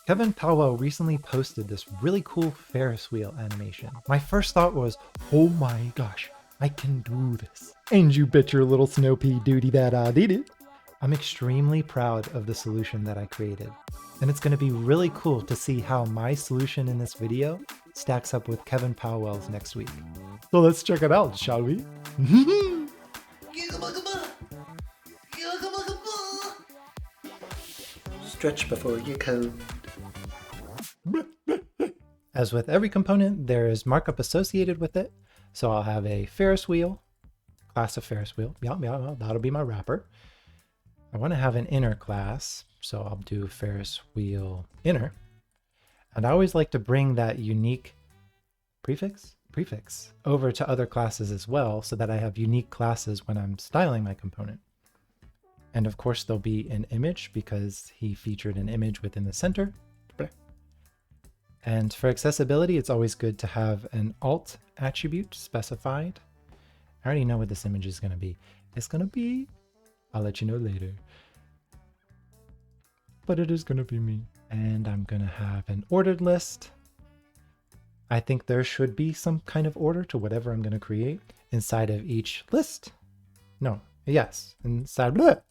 Kevin Powell recently posted this really cool Ferris wheel animation. My first thought was, oh my gosh, I can do this. And you bet your little snow pea duty that I did it. I'm extremely proud of the solution that I created. And it's going to be really cool to see how my solution in this video stacks up with Kevin Powell's next week. So let's check it out, shall we? Stretch before you code. As with every component, there is markup associated with it. So I'll have a Ferris wheel, class of Ferris wheel. Yeah, that'll be my wrapper. I want to have an inner class, so I'll do Ferris wheel inner. And I always like to bring that unique prefix over to other classes as well, so that I have unique classes when I'm styling my component. And of course, there'll be an image because he featured an image within the center. And for accessibility, it's always good to have an alt attribute specified. I already know what this image is going to be. It's going to be, I'll let you know later. But it is going to be me. And I'm going to have an ordered list. I think there should be some kind of order to whatever I'm going to create inside of each list. No, yes, inside. Bleh.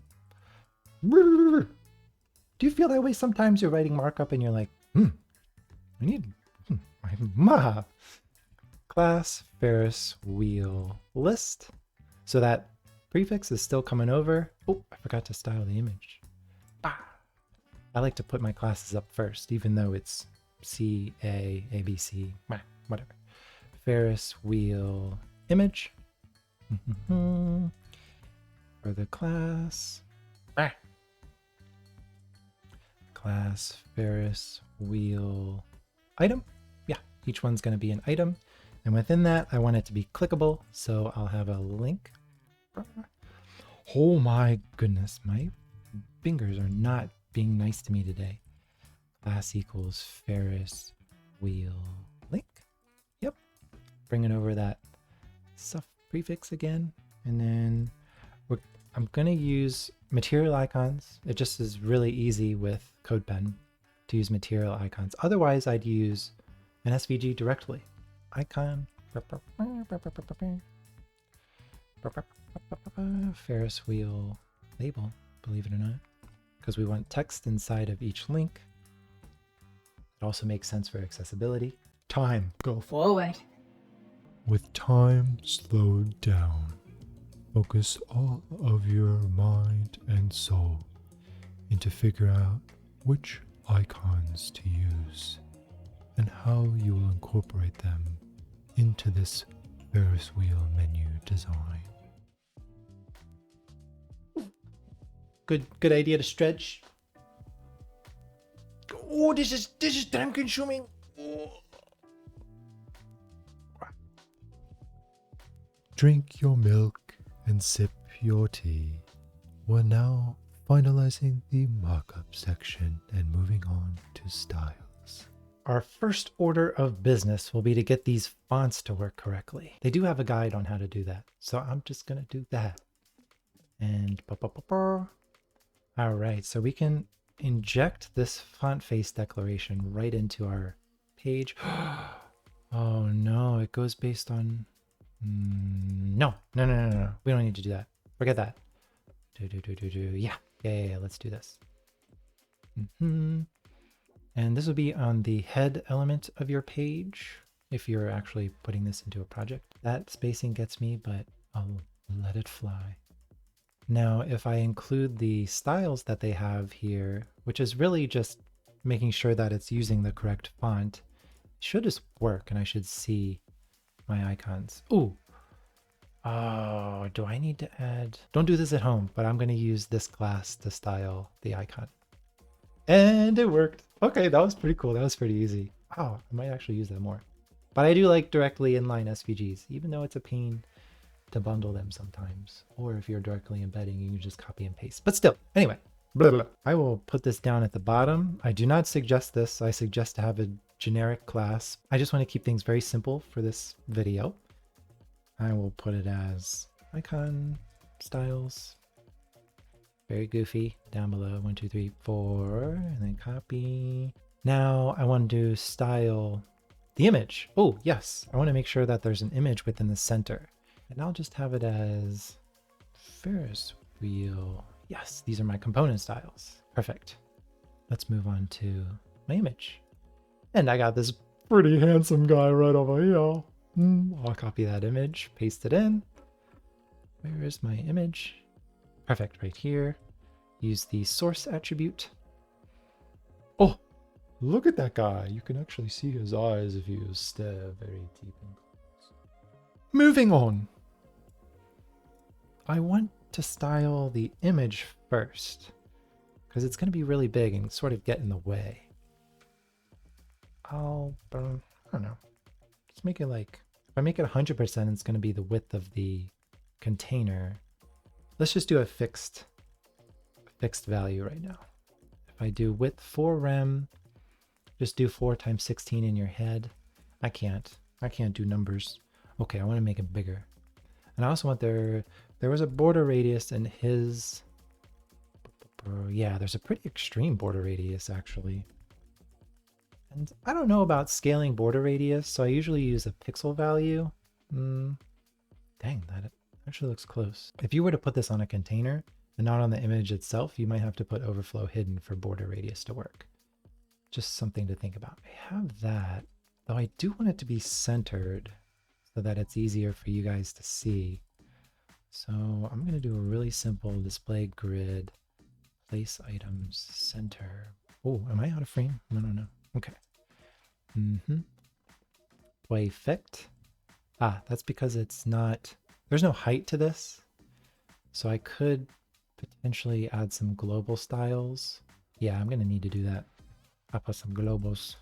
Do you feel that way sometimes? You're writing markup and you're like, I need my class Ferris wheel list. So that prefix is still coming over. Oh, I forgot to style the image. I like to put my classes up first, even though it's C, A, A, B, C, whatever. Ferris wheel image. For the class. Class Ferris wheel item. Yeah, each one's going to be an item. And within that, I want it to be clickable. So I'll have a link. Oh my goodness, my fingers are not being nice to me today. Class equals Ferris wheel link. Yep. Bringing over that stuff prefix again. And then I'm going to use material icons. It just is really easy with Codepen to use material icons. Otherwise, I'd use an SVG directly. Icon. Ferris wheel label, believe it or not. Because we want text inside of each link. It also makes sense for accessibility. Time, go forward. With time slowed down, focus all of your mind and soul into figure out which icons to use and how you will incorporate them into this Ferris wheel menu design. Good idea to stretch. Oh, this is time consuming. Oh. Drink your milk and sip your tea. We're now finalizing the markup section and moving on to styles. Our first order of business will be to get these fonts to work correctly. They do have a guide on how to do that, so I'm just gonna do that. And all right, so we can inject this font face declaration right into our page. Oh no, it goes based on no. We don't need to do that. Forget that. Yeah, let's do this. And this will be on the head element of your page if you're actually putting this into a project. That spacing gets me, but I'll let it fly. Now, if I include the styles that they have here, which is really just making sure that it's using the correct font, it should just work and I should see my icons. Ooh. Oh, do I need to add? Don't do this at home, but I'm going to use this class to style the icon. And it worked. Okay, that was pretty cool. That was pretty easy. Oh, I might actually use that more. But I do like directly inline SVGs, even though it's a pain to bundle them sometimes. Or if you're directly embedding, you can just copy and paste. But still, anyway, I will put this down at the bottom. I do not suggest this. I suggest to have a generic class. I just want to keep things very simple for this video. I will put it as icon styles. Very goofy. Down below, 1, 2, 3, 4, and then copy. Now I want to style the image. Oh, yes. I want to make sure that there's an image within the center. And I'll just have it as Ferris wheel. Yes, these are my component styles. Perfect. Let's move on to my image. And I got this pretty handsome guy right over here. I'll copy that image, paste it in. Where is my image? Perfect, right here. Use the source attribute. Oh, look at that guy. You can actually see his eyes if you stare very deep and close. Moving on. I want to style the image first because it's going to be really big and sort of get in the way. I don't know. Let's make it like, if I make it 100%, it's going to be the width of the container. Let's just do a fixed value right now. If I do width 4 rem, just do 4 times 16 in your head. I can't do numbers. Okay, I want to make it bigger. And I also want there was a border radius in his, yeah, there's a pretty extreme border radius actually. And I don't know about scaling border radius, so I usually use a pixel value. Dang, that actually looks close. If you were to put this on a container and not on the image itself, you might have to put overflow hidden for border radius to work. Just something to think about. I have that, though I do want it to be centered so that it's easier for you guys to see. So I'm going to do a really simple display grid, place items, center. Oh, am I out of frame? No. Okay. Display effect. Ah, that's because it's not, there's no height to this. So I could potentially add some global styles. Yeah, I'm going to need to do that. I'll put some globals.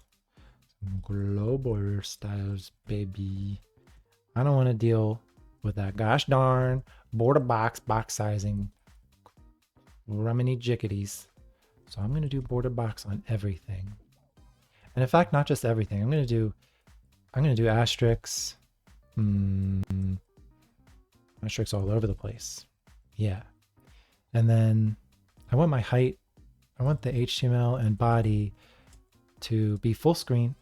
Some global styles, baby. I don't want to deal with that gosh darn border box sizing. Rummy jickities. So I'm going to do border box on everything. And in fact, not just everything. I'm going to do asterisks. Asterisks all over the place. Yeah. And then I want my height. I want the HTML and body to be full screen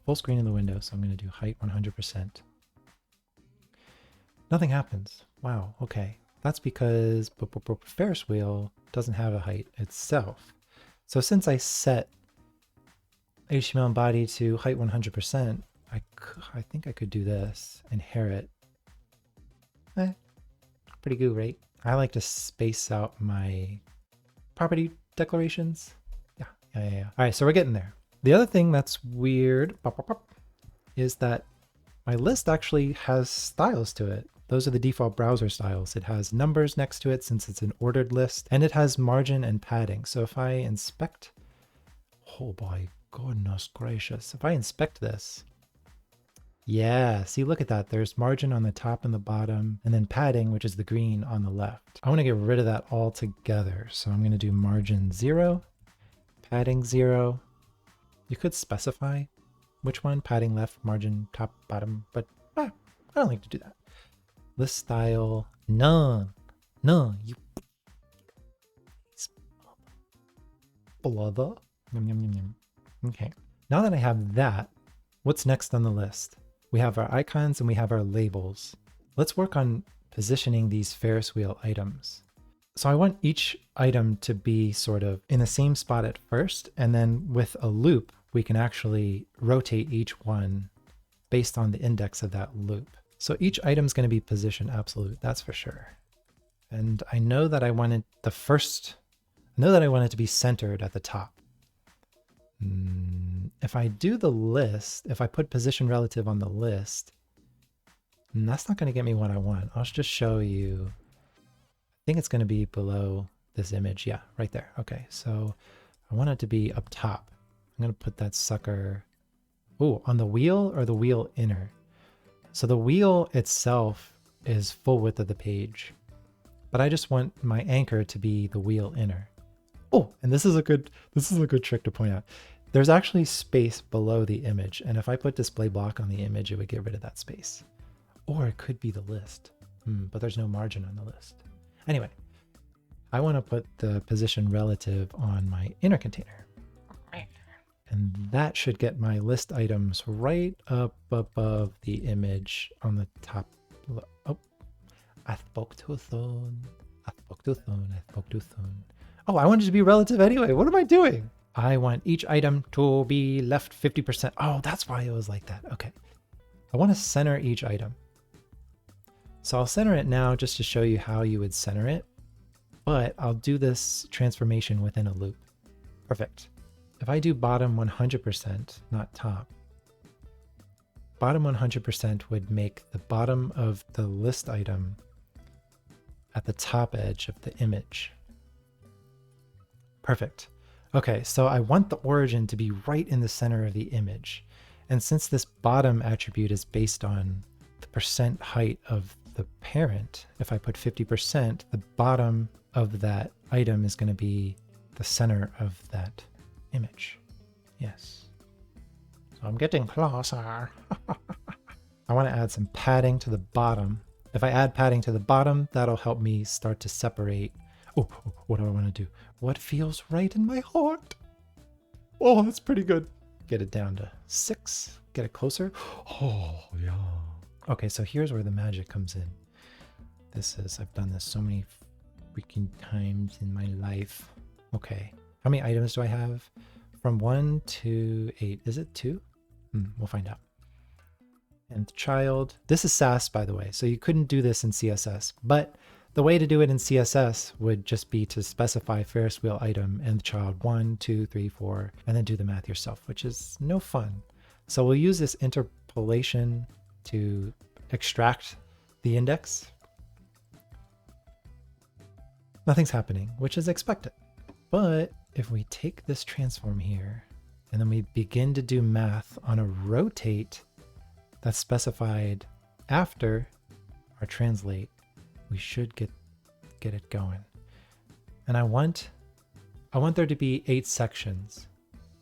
in the window. So I'm going to do height 100%. Nothing happens. Wow. Okay. That's because Ferris wheel doesn't have a height itself. So since I set HTML and body to height 100%, I think I could do this, inherit. Pretty good, right? I like to space out my property declarations. Yeah. All right, so we're getting there. The other thing that's weird is that my list actually has styles to it. Those are the default browser styles. It has numbers next to it since it's an ordered list, and it has margin and padding. So if I inspect, oh my goodness gracious, if I inspect this, yeah, see, look at that. There's margin on the top and the bottom, and then padding, which is the green on the left. I want to get rid of that altogether. So I'm going to do margin 0, padding 0. You could specify which one, padding left, margin top, bottom, but I don't like to do that. List style, none, you brother. Okay, now that I have that, what's next on the list? We have our icons and we have our labels. Let's work on positioning these Ferris wheel items. So I want each item to be sort of in the same spot at first, and then with a loop, we can actually rotate each one based on the index of that loop. So each item is going to be position absolute, that's for sure. And I know that I wanted it to be centered at the top. If I do the list, if I put position relative on the list, that's not going to get me what I want. I'll just show you. I think it's going to be below this image. Yeah, right there. Okay, so I want it to be up top. I'm going to put that sucker, on the wheel or the wheel inner. So the wheel itself is full width of the page, but I just want my anchor to be the wheel inner. Oh, and this is a good trick to point out. There's actually space below the image, and if I put display block on the image, it would get rid of that space. Or it could be the list, but there's no margin on the list. Anyway, I want to put the position relative on my inner container. And that should get my list items right up above the image on the top. Oh, I spoke too soon. I spoke too soon. I spoke too soon. Oh, I want it to be relative anyway. What am I doing? I want each item to be left 50%. Oh, that's why it was like that. Okay. I want to center each item. So I'll center it now just to show you how you would center it. But I'll do this transformation within a loop. Perfect. If I do bottom 100%, not top, bottom 100% would make the bottom of the list item at the top edge of the image. Perfect. Okay, so I want the origin to be right in the center of the image. And since this bottom attribute is based on the percent height of the parent, if I put 50%, the bottom of that item is going to be the center of that image. Yes. So I'm getting closer. I want to add some padding to the bottom. If I add padding to the bottom, that'll help me start to separate. Oh, what do I want to do? What feels right in my heart? Oh, that's pretty good. Get it down to 6. Get it closer. Oh, yeah. Okay, so here's where the magic comes in. I've done this so many freaking times in my life. Okay, how many items do I have? From 1 to 8. Is it 2? We'll find out. And child. This is Sass, by the way, so you couldn't do this in CSS. But the way to do it in CSS would just be to specify Ferris wheel item and child 1, 2, 3, 4, and then do the math yourself, which is no fun. So we'll use this interpolation to extract the index. Nothing's happening, which is expected. But if we take this transform here, and then we begin to do math on a rotate that's specified after our translate, we should get it going. And I want there to be 8 sections,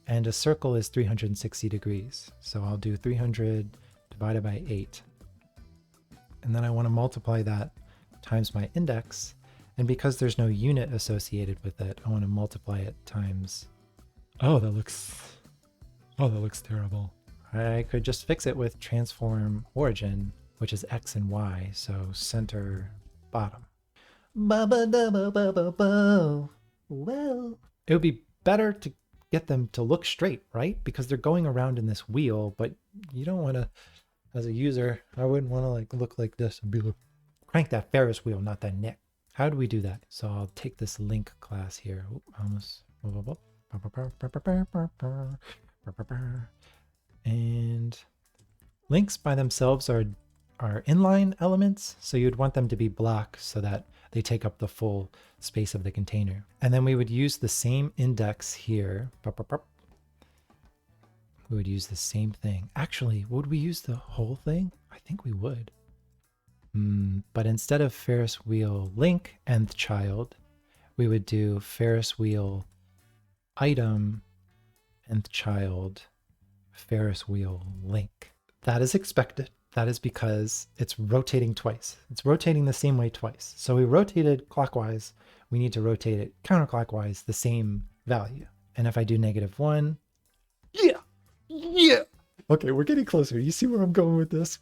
and a circle is 360 degrees. So I'll do 300 divided by 8. And then I want to multiply that times my index. And because there's no unit associated with it, I want to multiply it times. Oh, that looks terrible. I could just fix it with transform origin, which is X and Y. So center bottom. Well, it would be better to get them to look straight, right? Because they're going around in this wheel, but you don't want to, as a user, I wouldn't want to like look like this and be like, crank that Ferris wheel, not that neck. How do we do that? So I'll take this link class here. And links by themselves are inline elements. So you'd want them to be block so that they take up the full space of the container. And then we would use the same index here. We would use the same thing. Actually, would we use the whole thing? I think we would. But instead of Ferris wheel link nth child, we would do Ferris wheel item nth child Ferris wheel link. That is expected. That is because it's rotating twice. It's rotating the same way twice. So we rotated clockwise. We need to rotate it counterclockwise, the same value. And if I do -1, yeah. Okay, we're getting closer. You see where I'm going with this?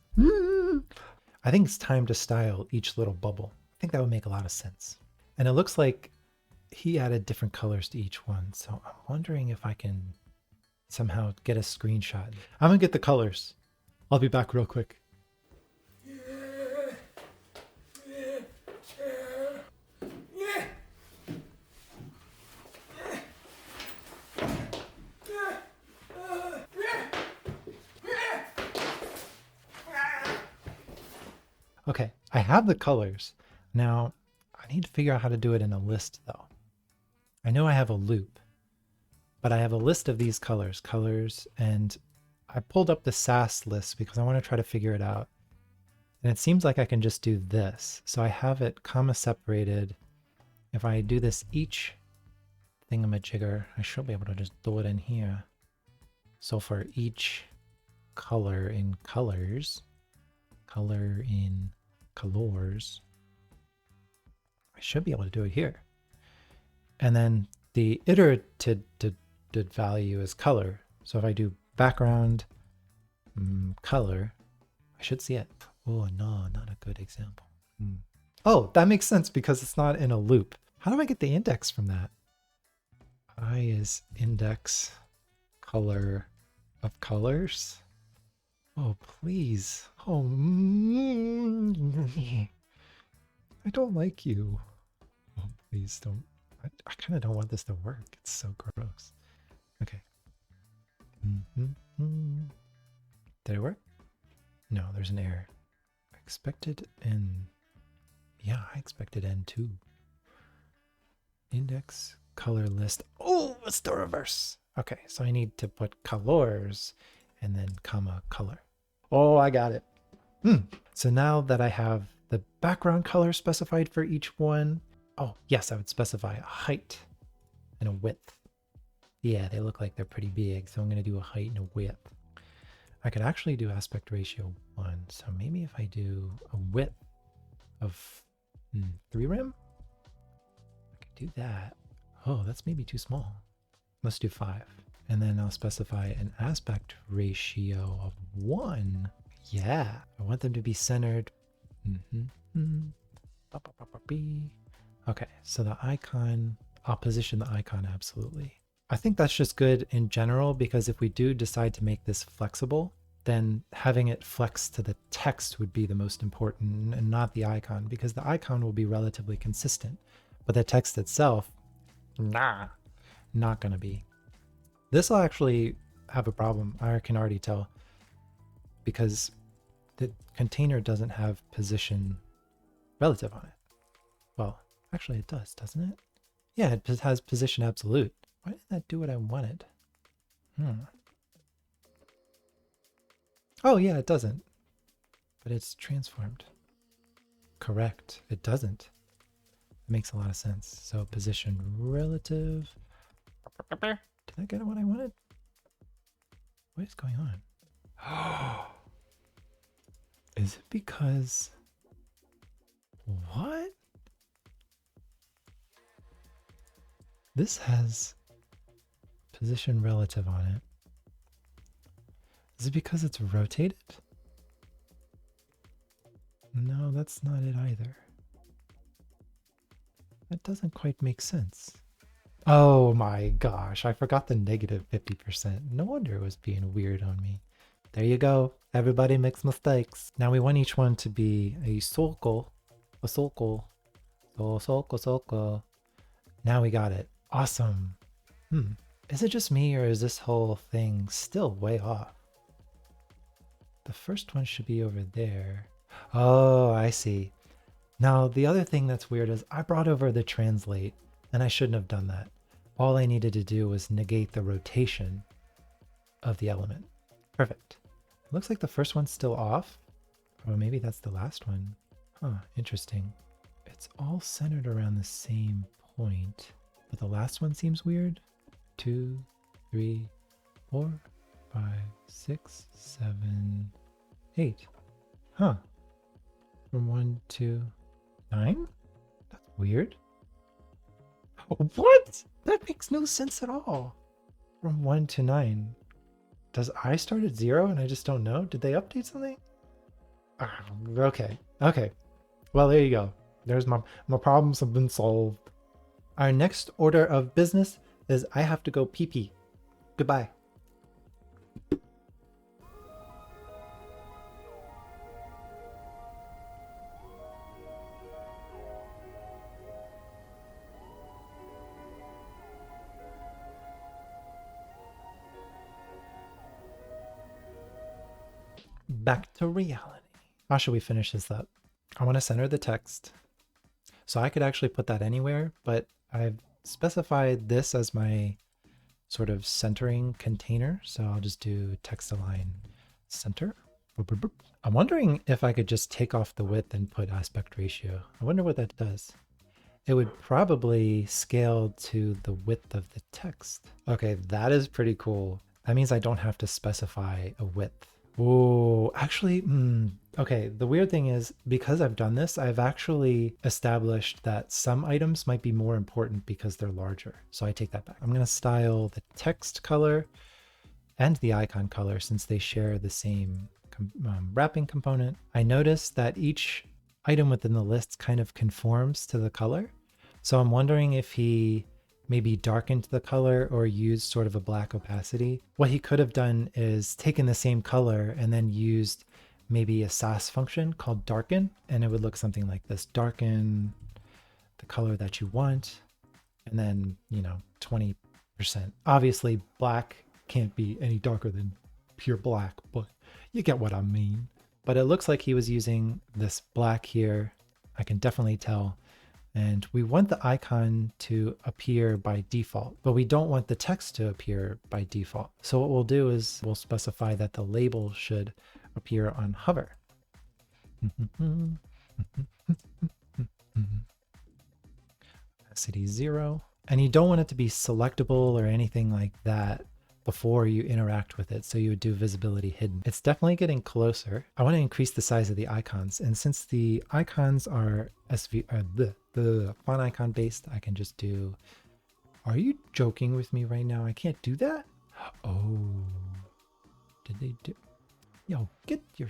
I think it's time to style each little bubble. I think that would make a lot of sense. And it looks like he added different colors to each one. So I'm wondering if I can somehow get a screenshot. I'm gonna get the colors. I'll be back real quick. Okay, I have the colors. Now, I need to figure out how to do it in a list though. I know I have a loop, but I have a list of these colors, and I pulled up the Sass list because I want to try to figure it out. And it seems like I can just do this. So I have it comma separated. If I do this each thingamajigger, I should be able to just do it in here. So for each color in colors, color in colors, I should be able to do it here. And then the iterated value is color. So if I do background color, I should see it. Oh no, not a good example. Oh, that makes sense because it's not in a loop. How do I get the index from that? I is index color of colors. Oh, please. Oh, I don't like you. Oh, please don't. I kind of don't want this to work. It's so gross. Okay. Did it work? No, there's an error. I expected N. Yeah, I expected N too. Index color list. Oh, it's the reverse. Okay, so I need to put colors and then comma color. Oh, I got it. So now that I have the background color specified for each one, oh yes, I would specify a height and a width. Yeah, they look like they're pretty big, so I'm going to do a height and a width. I could actually do aspect ratio 1, so maybe if I do a width of 3 rem, I could do that. Oh, that's maybe too small. Let's do 5. And then I'll specify an aspect ratio of 1. Yeah, I want them to be centered. Okay, so the icon, I'll position the icon absolutely. I think that's just good in general because if we do decide to make this flexible, then having it flex to the text would be the most important and not the icon, because the icon will be relatively consistent, but the text itself, not gonna be. This will actually have a problem, I can already tell, because the container doesn't have position relative on it. Well, actually it does, doesn't it? Yeah, it has position absolute. Why didn't that do what I wanted? Oh yeah, it doesn't. But it's transformed. Correct, it doesn't. It makes a lot of sense. So position relative. Did I get what I wanted? What is going on? Is it because... What? This has position relative on it. Is it because it's rotated? No, that's not it either. That doesn't quite make sense. Oh my gosh, I forgot the negative 50%. No wonder it was being weird on me. There you go. Everybody makes mistakes. Now we want each one to be a circle. A circle. Circle. Now we got it. Awesome. Is it just me or is this whole thing still way off? The first one should be over there. Oh, I see. Now, the other thing that's weird is I brought over the translate, and I shouldn't have done that. All I needed to do was negate the rotation of the element. Perfect. It looks like the first one's still off. Or maybe that's the last one. Huh, interesting. It's all centered around the same point, but the last one seems weird. 2, 3, 4, 5, 6, 7, 8. Huh. From 1 to 9? That's weird. What? That makes no sense at all. From 1 to 9. Does I start at 0 and I just don't know? Did they update something? Okay. Well, there you go. There's my problems have been solved. Our next order of business is I have to go pee-pee. Goodbye. Back to reality. How should we finish this up? I want to center the text. So I could actually put that anywhere, but I've specified this as my sort of centering container. So I'll just do text align center. I'm wondering if I could just take off the width and put aspect ratio. I wonder what that does. It would probably scale to the width of the text. Okay, that is pretty cool. That means I don't have to specify a width. Oh, actually, okay. The weird thing is because I've done this, I've actually established that some items might be more important because they're larger. So I take that back. I'm going to style the text color and the icon color since they share the same wrapping component. I noticed that each item within the list kind of conforms to the color. So I'm wondering if he maybe darkened the color or used sort of a black opacity. What he could have done is taken the same color and then used maybe a SAS function called darken, and it would look something like this. Darken the color that you want, and then, 20%. Obviously, black can't be any darker than pure black, but you get what I mean. But it looks like he was using this black here. I can definitely tell. And we want the icon to appear by default, but we don't want the text to appear by default. So what we'll do is we'll specify that the label should appear on hover. Opacity 0. And you don't want it to be selectable or anything like that before you interact with it. So you would do visibility hidden. It's definitely getting closer. I want to increase the size of the icons. And since the icons are the font icon based, I can just do, are you joking with me right now? I can't do that? Oh, did they do? Yo, get your,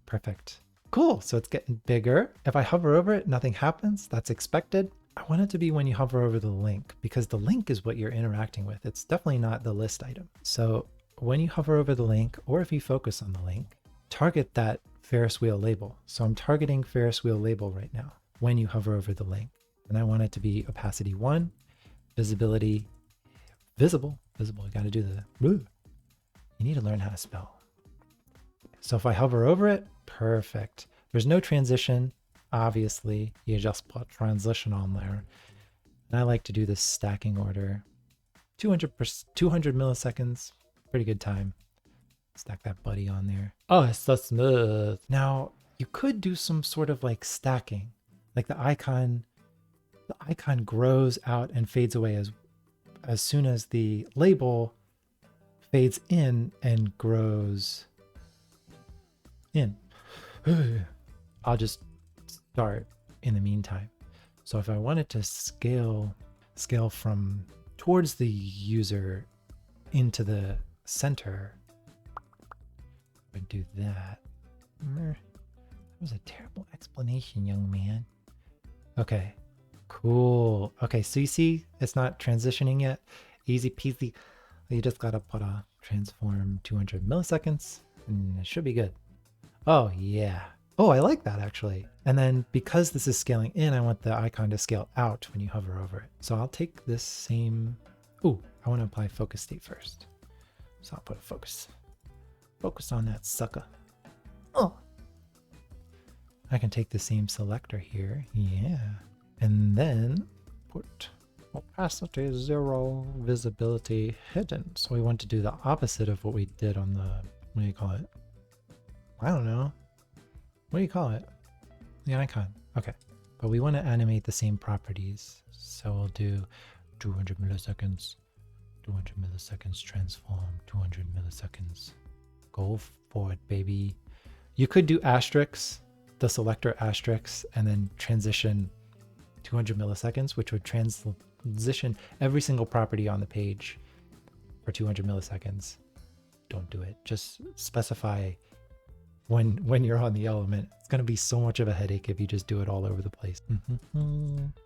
perfect. Cool, so it's getting bigger. If I hover over it, nothing happens. That's expected. I want it to be when you hover over the link, because the link is what you're interacting with. It's definitely not the list item. So when you hover over the link, or if you focus on the link, target that Ferris wheel label. So I'm targeting Ferris wheel label right now when you hover over the link. And I want it to be opacity 1, visibility, visible, you got to do the, you need to learn how to spell. So if I hover over it, perfect. There's no transition. Obviously, you just put transition on there. And I like to do this stacking order. 200 milliseconds, pretty good time. Stack that buddy on there. Oh, it's so smooth. Now, you could do some sort of like stacking. Like the icon grows out and fades away as soon as the label fades in and grows in. I'll just start in the meantime. So if I wanted to scale from towards the user into the center, I would do that. That was a terrible explanation, young man. Okay, cool. Okay, so you see it's not transitioning yet. Easy peasy. You just gotta put a transform 200 milliseconds and it should be good. Oh yeah. Oh, I like that actually. And then because this is scaling in, I want the icon to scale out when you hover over it. So I'll take this same, ooh, I want to apply focus state first. So I'll put a focus on that sucker. Oh, I can take the same selector here. Yeah. And then put opacity 0, visibility hidden. So we want to do the opposite of what we did on the, what do you call it? I don't know. What do you call it? The icon. Okay. But we want to animate the same properties. So we'll do 200 milliseconds, 200 milliseconds, transform, 200 milliseconds. Go for it, baby. You could do asterisks, the selector asterisks, and then transition 200 milliseconds, which would transition every single property on the page for 200 milliseconds. Don't do it. Just specify when you're on the element. It's going to be so much of a headache if you just do it all over the place.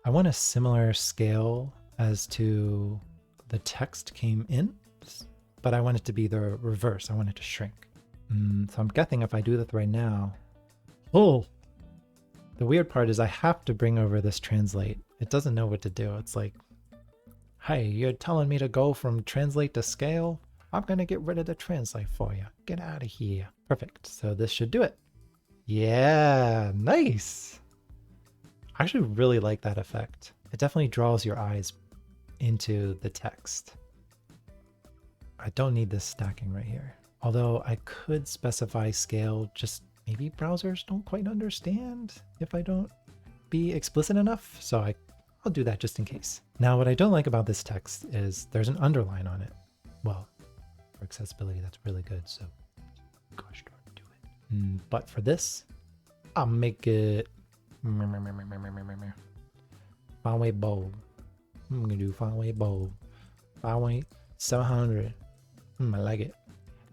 I want a similar scale as to the text came in, but I want it to be the reverse. I want it to shrink. So I'm guessing if I do this right now, oh, the weird part is I have to bring over this translate. It doesn't know what to do. It's like, hey, you're telling me to go from translate to scale? I'm going to get rid of the translate for you. Get out of here. Perfect. So this should do it. Yeah, nice. I actually really like that effect. It definitely draws your eyes into the text. I don't need this stacking right here. Although I could specify scale, just maybe browsers don't quite understand if I don't be explicit enough. So I'll do that just in case. Now, what I don't like about this text is there's an underline on it. Well, for accessibility, that's really good. So gosh darn, do it. But for this, I'll make it font weight bold. I'm gonna do font weight bold. Font weight 700. I like it.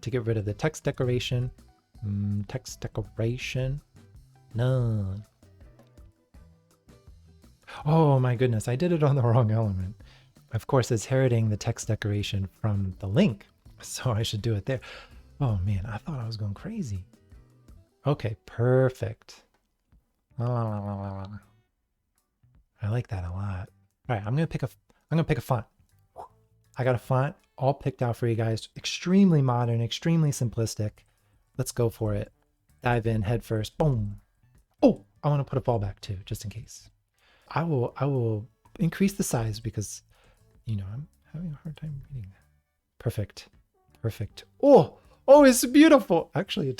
To get rid of the text decoration. Text decoration. None. Oh my goodness, I did it on the wrong element. Of course, it's inheriting the text decoration from the link, so I should do it there. Oh man, I thought I was going crazy. Okay, perfect. I like that a lot. All right, I'm gonna pick a font. I got a font all picked out for you guys. Extremely modern, extremely simplistic. Let's go for it. Dive in head first. Boom. Oh, I want to put a fallback too, just in case. I will increase the size because, you know, I'm having a hard time reading that. Perfect. Perfect. Oh, it's beautiful. Actually,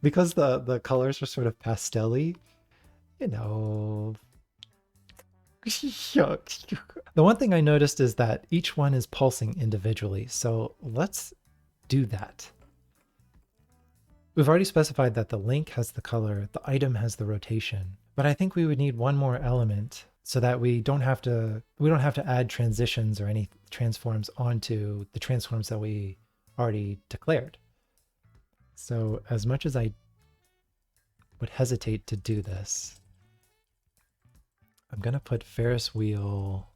because the colors are sort of pastel-y, you know. The one thing I noticed is that each one is pulsing individually. So let's do that. We've already specified that the link has the color, the item has the rotation, but I think we would need one more element so that we don't have to add transitions or any transforms onto the transforms that we already declared. So as much as I would hesitate to do this, I'm going to put Ferris wheel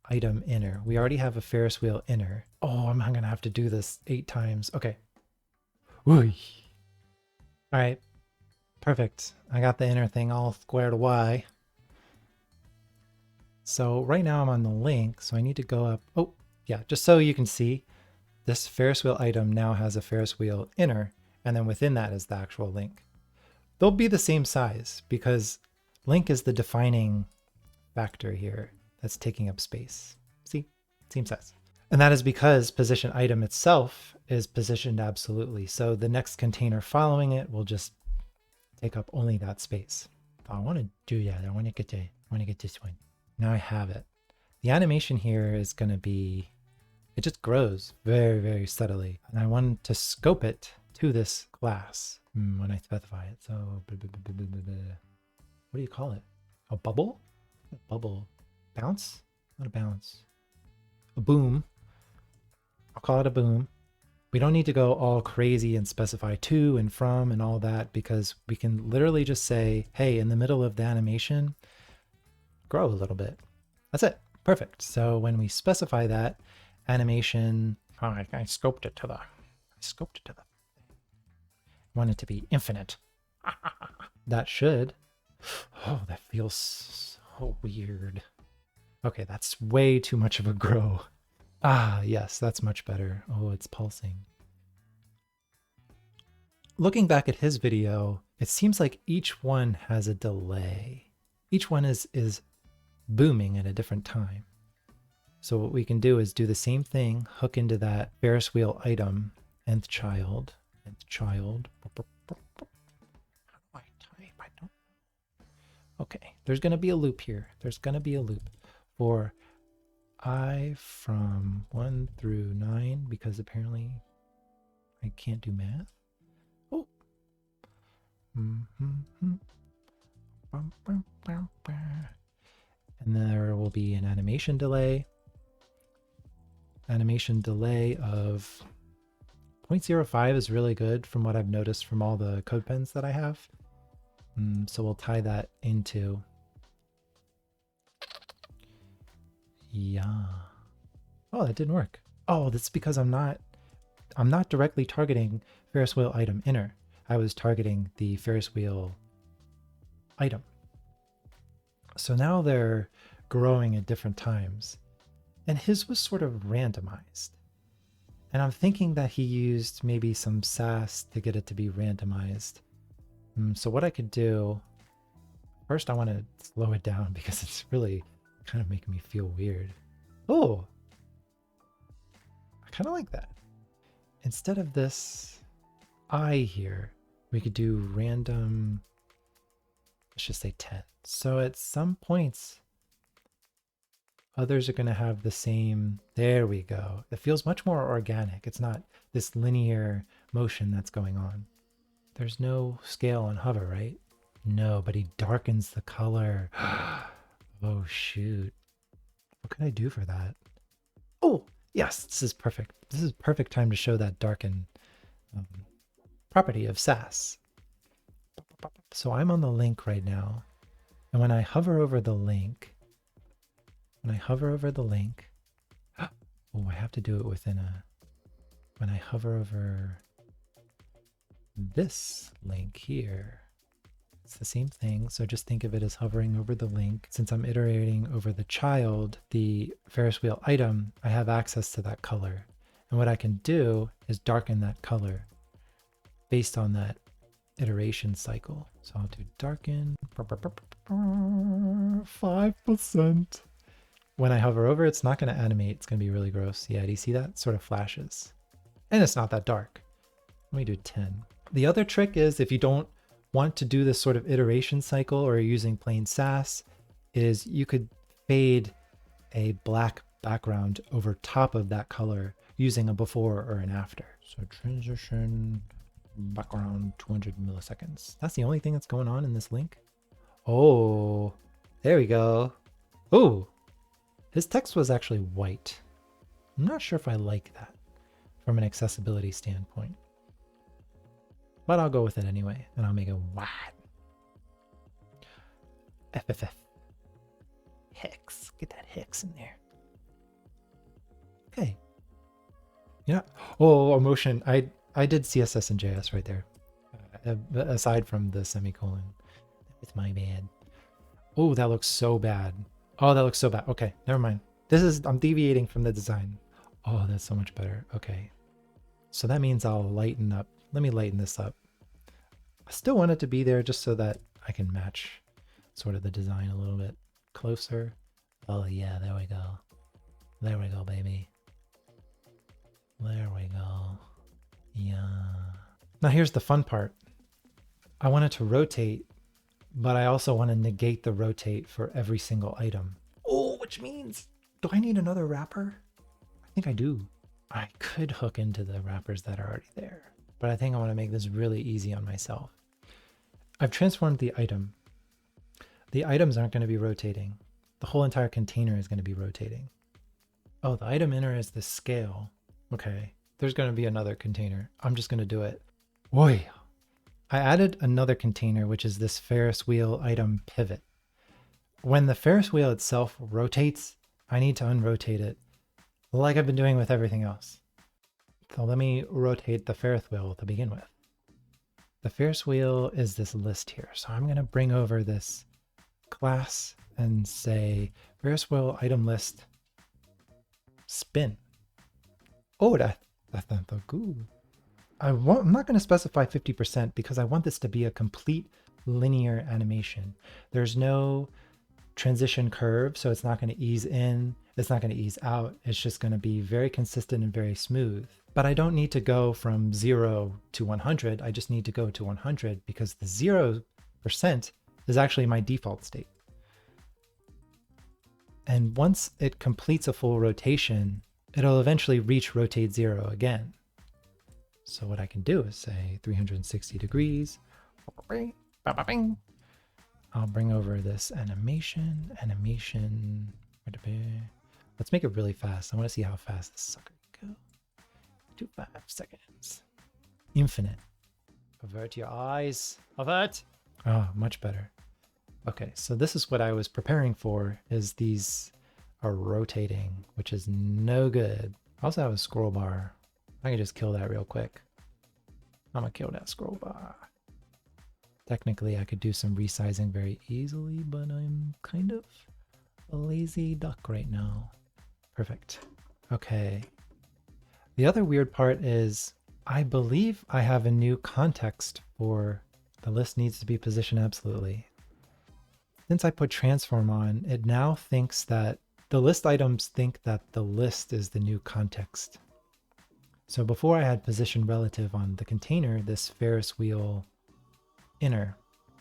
item inner. We already have a Ferris wheel inner. Oh, I'm going to have to do this 8 times. Okay. Whoosh. All right, perfect. I got the inner thing all squared away. So right now I'm on the link, so I need to go up. Oh, yeah, just so you can see, this Ferris wheel item now has a Ferris wheel inner, and then within that is the actual link. They'll be the same size because link is the defining factor here that's taking up space. See, same size. And that is because position item itself is positioned absolutely. So the next container following it will just take up only that space. I want to do that. I want to get this one. Now I have it. The animation here is going to be, it just grows very, very steadily. And I want to scope it to this class when I specify it. So what do you call it? A bubble? A bubble. Bounce? Not a bounce. A boom. I'll call it a boom. We don't need to go all crazy and specify to and from and all that because we can literally just say, hey, in the middle of the animation, grow a little bit. That's it. Perfect. So when we specify that animation, I scoped it to the, want it to be infinite. That should, oh, that feels so weird. Okay, that's way too much of a grow. Ah, yes, that's much better. Oh, it's pulsing. Looking back at his video, it seems like each one has a delay. Each one is booming at a different time. So what we can do is do the same thing, hook into that Ferris wheel item, nth child. How do I type? I don't. Okay, there's going to be a loop here. There's going to be a loop for I from 1 through 9 because apparently I can't do math. Oh. And there will be an animation delay. Animation delay of 0.05 is really good from what I've noticed from all the Codepens that I have. So we'll tie that into. Yeah. Oh, that didn't work. Oh, that's because I'm not directly targeting Ferris wheel item inner. I was targeting the Ferris wheel item. So now they're growing at different times. And his was sort of randomized. And I'm thinking that he used maybe some Sass to get it to be randomized. So what I could do, first I want to slow it down because it's really kind of making me feel weird. Oh, I kind of like that. Instead of this I here, we could do random, let's just say 10. So at some points, others are going to have the same, there we go. It feels much more organic. It's not this linear motion that's going on. There's no scale on hover, right? No, but he darkens the color. Oh, shoot. What can I do for that? Oh, Yes, this is perfect. This is perfect time to show that darken property of SAS. So I'm on the link right now. And when I hover over the link, oh, I have to do it within when I hover over this link here, it's the same thing. So just think of it as hovering over the link. Since I'm iterating over the child, the Ferris wheel item, I have access to that color. And what I can do is darken that color based on that iteration cycle. So I'll do darken 5%. When I hover over, it's not going to animate. It's going to be really gross. Yeah, do you see that? It sort of flashes. And it's not that dark. Let me do 10. The other trick is if you don't want to do this sort of iteration cycle or you're using plain SAS, is you could fade a black background over top of that color using a before or an after. So transition background 200 milliseconds. That's the only thing that's going on in this link. Oh, there we go. Oh, his text was actually white. I'm not sure if I like that from an accessibility standpoint, but I'll go with it anyway, and I'll make it white. FFF. Hex. Get that hex in there. Okay. Yeah. Oh, emotion. I did CSS and JS right there. Aside from the semicolon. It's my bad. Oh, that looks so bad. Oh, that looks so bad. Okay, never mind. I'm deviating from the design. Oh, that's so much better. Okay. So that means I'll lighten up. Let me lighten this up. I still want it to be there just so that I can match sort of the design a little bit closer. Oh yeah, there we go. There we go, baby. There we go. Yeah. Now here's the fun part. I want it to rotate, but I also want to negate the rotate for every single item. Oh, which means, do I need another wrapper? I think I do. I could hook into the wrappers that are already there, but I think I want to make this really easy on myself. I've transformed the item. The items aren't going to be rotating. The whole entire container is going to be rotating. Oh, the item inner is the scale. Okay, there's going to be another container. I'm just going to do it. Oi! I added another container, which is this Ferris wheel item pivot. When the Ferris wheel itself rotates, I need to unrotate it, like I've been doing with everything else. So let me rotate the Ferris wheel to begin with. The Ferris wheel is this list here. So I'm going to bring over this class and say Ferris wheel item list spin. Oh, that's not so good. I'm not going to specify 50% because I want this to be a complete linear animation. There's no transition curve, so it's not going to ease in, it's not going to ease out. It's just going to be very consistent and very smooth. But I don't need to go from 0 to 100. I just need to go to 100 because the 0% is actually my default state. And once it completes a full rotation, it'll eventually reach rotate 0 again. So what I can do is say 360 degrees. I'll bring over this animation. Let's make it really fast. I want to see how fast this sucker can go. 5 seconds. Infinite. Avert your eyes. Avert. Oh, much better. Okay, so this is what I was preparing for, is these are rotating, which is no good. I also have a scroll bar. I can just kill that real quick. I'm gonna kill that scroll bar. Technically, I could do some resizing very easily, but I'm kind of a lazy duck right now. Perfect. Okay. The other weird part is I believe I have a new context for the list needs to be positioned absolutely. Since I put transform on, it now thinks that the list items think that the list is the new context. So before I had position relative on the container, this Ferris wheel inner,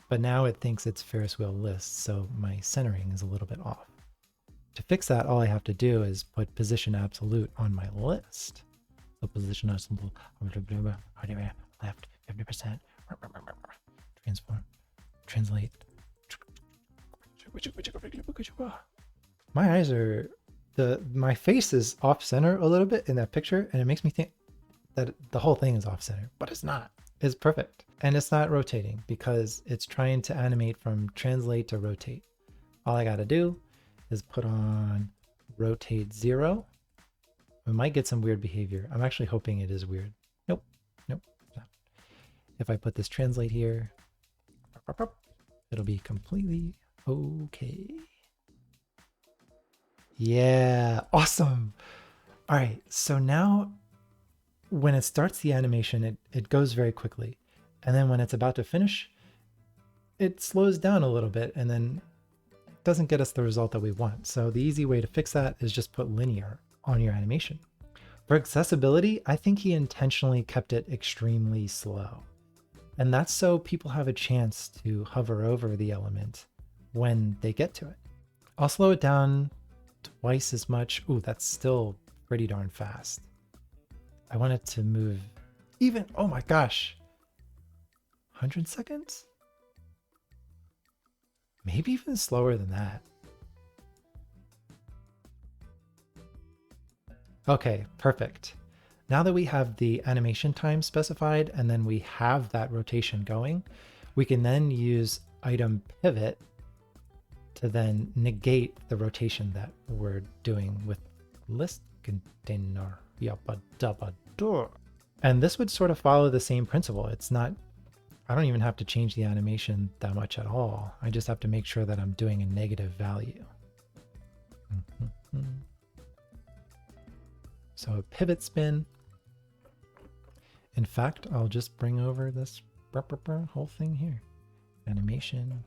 but now it thinks it's Ferris wheel list, so my centering is a little bit off. To fix that, all I have to do is put position absolute on my list. So position absolute, left 50%, transform, translate. My eyes are, my face is off center a little bit in that picture, and it makes me think that the whole thing is off center, but it's not. It's perfect. And it's not rotating because it's trying to animate from translate to rotate. All I got to do is put on rotate 0. We might get some weird behavior. I'm actually hoping it is weird. Nope. Nope. No. If I put this translate here, it'll be completely okay. Yeah, awesome. All right, so now when it starts the animation, it goes very quickly. And then when it's about to finish, it slows down a little bit and then doesn't get us the result that we want. So the easy way to fix that is just put linear on your animation. For accessibility, I think he intentionally kept it extremely slow. And that's so people have a chance to hover over the element when they get to it. I'll slow it down twice as much. Ooh, that's still pretty darn fast. I want it to move even, oh my gosh, 100 seconds? Maybe even slower than that. Okay, perfect. Now that we have the animation time specified and then we have that rotation going, we can then use item pivot to then negate the rotation that we're doing with list container. And this would sort of follow the same principle. It's not, I don't even have to change the animation that much at all. I just have to make sure that I'm doing a negative value. So a pivot spin. In fact, I'll just bring over this whole thing here. Animation.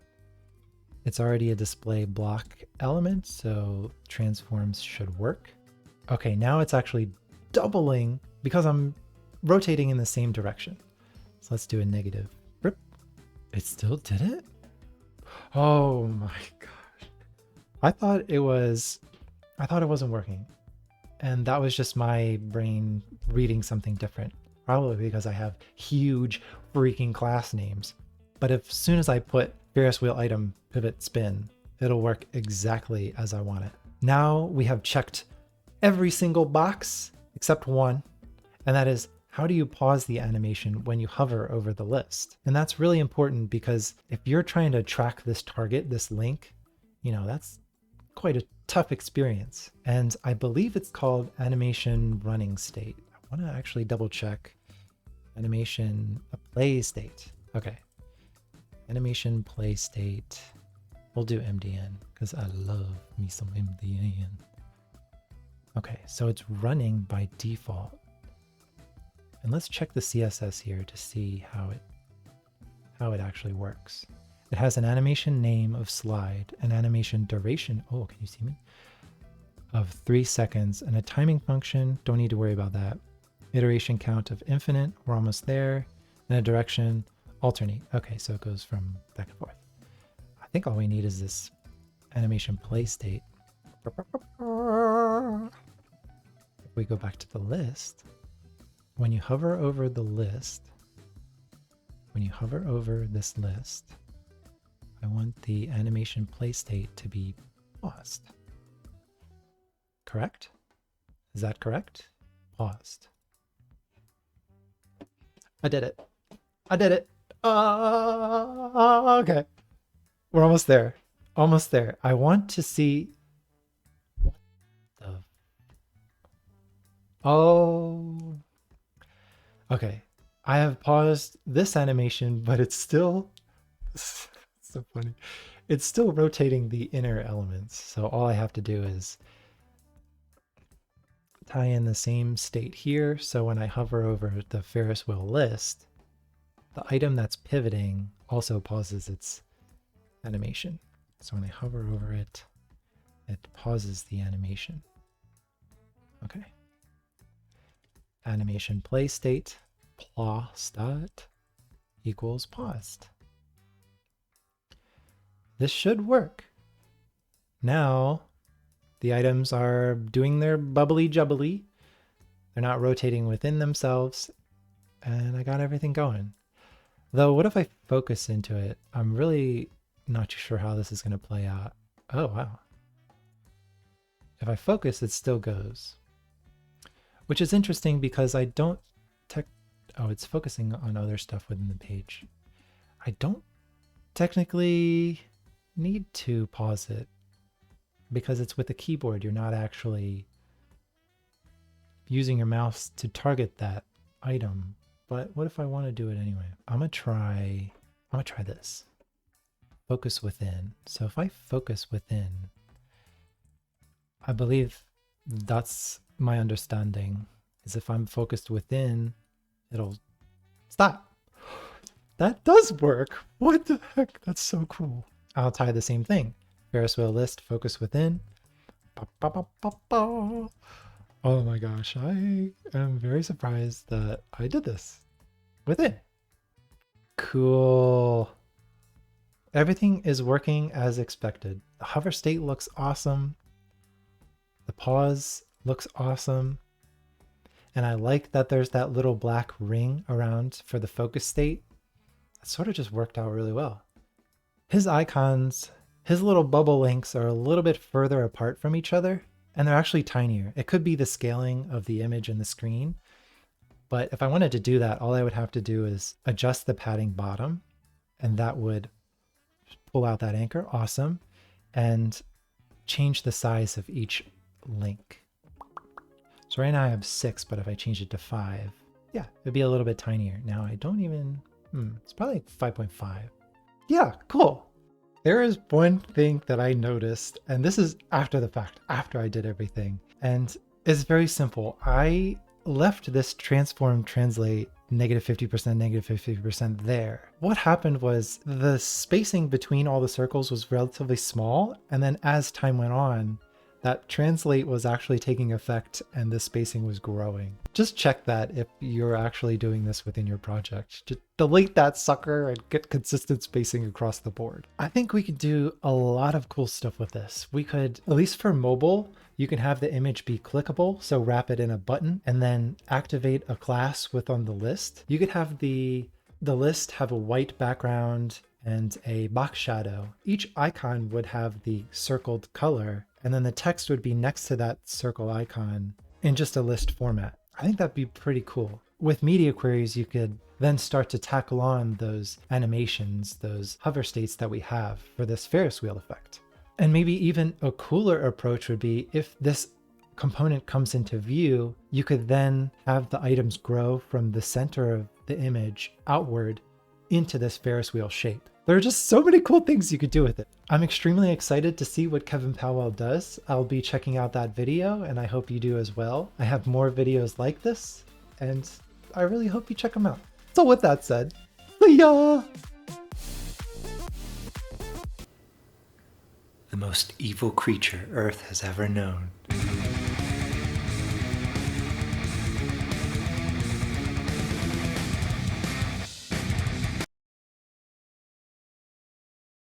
It's already a display block element, so transforms should work. Okay, now it's actually doubling because I'm rotating in the same direction. So let's do a negative. Rip. It still did it? Oh my gosh. I thought it wasn't working. And that was just my brain reading something different. Probably because I have huge freaking class names. But as soon as I put Ferris wheel item pivot spin, it'll work exactly as I want it. Now we have checked every single box except one, and that is, how do you pause the animation when you hover over the list? And that's really important because if you're trying to track this target, this link, that's quite a tough experience. And I believe it's called animation running state. I want to actually double check. Animation play state. Okay. Animation play state. We'll do MDN because I love me some MDN. Okay, so it's running by default. And let's check the CSS here to see how it actually works. It has an animation name of slide, an animation duration, oh, can you see me? Of 3 seconds, and a timing function, don't need to worry about that. Iteration count of infinite, we're almost there, and a direction, alternate. Okay, so it goes from back and forth. I think all we need is this animation play state. If we go back to the list, when you hover over the list, when you hover over this list, I want the animation play state to be paused. Correct? Is that correct? Paused. I did it. I did it. Okay. We're almost there. Almost there. I want to see what the... Oh. Okay. I have paused this animation, but it's still... It's so funny. It's still rotating the inner elements. So all I have to do is tie in the same state here. So when I hover over the Ferris wheel list, the item that's pivoting also pauses its animation. So when I hover over it, it pauses the animation. Okay. Animation play state, stat equals paused. This should work. Now the items are doing their bubbly jubbly. They're not rotating within themselves. And I got everything going. Though, what if I focus into it? I'm really not too sure how this is going to play out. Oh, wow. If I focus, it still goes. Which is interesting because I don't oh, it's focusing on other stuff within the page. I don't technically need to pause it because it's with the keyboard. You're not actually using your mouse to target that item. But what if I want to do it anyway? I'm gonna try this. Focus within. So if I focus within, I believe that's my understanding, is if I'm focused within, it'll stop. That does work. What the heck? That's so cool. I'll tie the same thing. Ferris wheel list, focus within. Ba, ba, ba, ba, ba. Oh my gosh, I am very surprised that I did this within. Cool. Everything is working as expected. The hover state looks awesome. The pause looks awesome. And I like that there's that little black ring around for the focus state. It sort of just worked out really well. His icons, his little bubble links are a little bit further apart from each other, and they're actually tinier. It could be the scaling of the image and the screen, but if I wanted to do that, all I would have to do is adjust the padding bottom, and that would pull out that anchor. Awesome. And change the size of each link. So right now I have 6, but if I change it to 5, yeah, it'd be a little bit tinier. Now I don't even, it's probably 5.5. Yeah, cool. There is one thing that I noticed, and this is after the fact, after I did everything, and it's very simple. I left this transform translate -50%, -50% there. What happened was the spacing between all the circles was relatively small, and then as time went on, that translate was actually taking effect and the spacing was growing. Just check that if you're actually doing this within your project. Just delete that sucker and get consistent spacing across the board. I think we could do a lot of cool stuff with this. We could, at least for mobile, you can have the image be clickable, so wrap it in a button and then activate a class within the list. You could have the list have a white background and a box shadow. Each icon would have the circled color, and then the text would be next to that circle icon in just a list format. I think that'd be pretty cool. With media queries, you could then start to tackle on those animations, those hover states that we have for this Ferris wheel effect. And maybe even a cooler approach would be if this component comes into view, you could then have the items grow from the center of the image outward into this Ferris wheel shape. There are just so many cool things you could do with it. I'm extremely excited to see what Kevin Powell does. I'll be checking out that video, and I hope you do as well. I have more videos like this, and I really hope you check them out. So with that said, see ya! The most evil creature Earth has ever known.